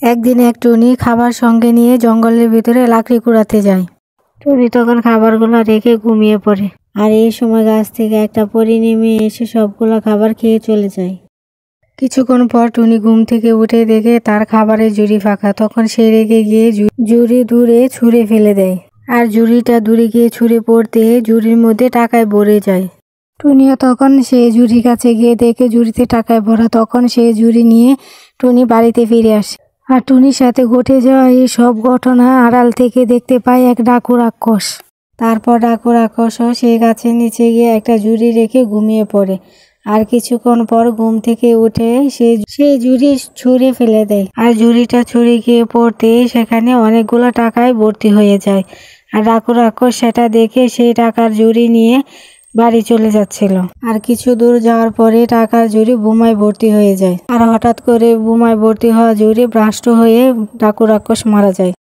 একদিন এক টুনি খাবার সঙ্গে নিয়ে জঙ্গলের ভিতরে লাকড়ি কুড়াতে যায়। টুনি তখন খাবারগুলো রেখে ঘুমিয়ে পড়ে। আর এই সময় গাছ থেকে একটা পরী নেমে এসে সবগুলো খাবার খেয়ে চলে যায়। কিছুক্ষণ পর টুনি ঘুম থেকে উঠে দেখে তার খাবারের ঝুড়ি ফাঁকা। তখন সে রেগে গিয়ে ঝুড়ি দূরে ছুঁড়ে ফেলে দেয়। আর ঝুড়িটা দূরে গিয়ে ছুঁড়ে পড়তে ঝুড়ির মধ্যে টাকায় ভরে যায়। টুনিও তখন সেই ঝুড়ির কাছে গিয়ে দেখে ঝুড়িতে টাকায় ভরা। তখন সেই ঝুড়ি নিয়ে টুনি বাড়িতে ফিরে আসে। আর টুনির সাথে ঘটে যাওয়া এই সব ঘটনা আড়াল থেকে দেখতে পায় এক ডাকু রাক্ষস। তারপর ডাকু রাক্ষসও সেই গাছের নিচে গিয়ে একটা ঝুড়ি রেখে ঘুমিয়ে পড়ে। আর কিছুক্ষণ পর ঘুম থেকে উঠে সেই ঝুড়ি ছুঁড়ে ফেলে দেয়। আর ঝুড়িটা ছুঁড়ে গিয়ে পড়তে সেখানে অনেকগুলো টাকায় ভর্তি হয়ে যায়। আর ডাকু রাক্ষস সেটা দেখে সেই টাকার ঝুড়ি নিয়ে বাড়ি চলে যাচ্ছিল। আর কিছু দূর যাওয়ার পরে টাকার ঝুড়ি বোমায় ভর্তি হয়ে যায়। আর হঠাৎ করে বোমায় ভর্তি হওয়া ঝুড়ি ব্লাস্ট হয়ে ডাকু রাক্ষস মারা যায়।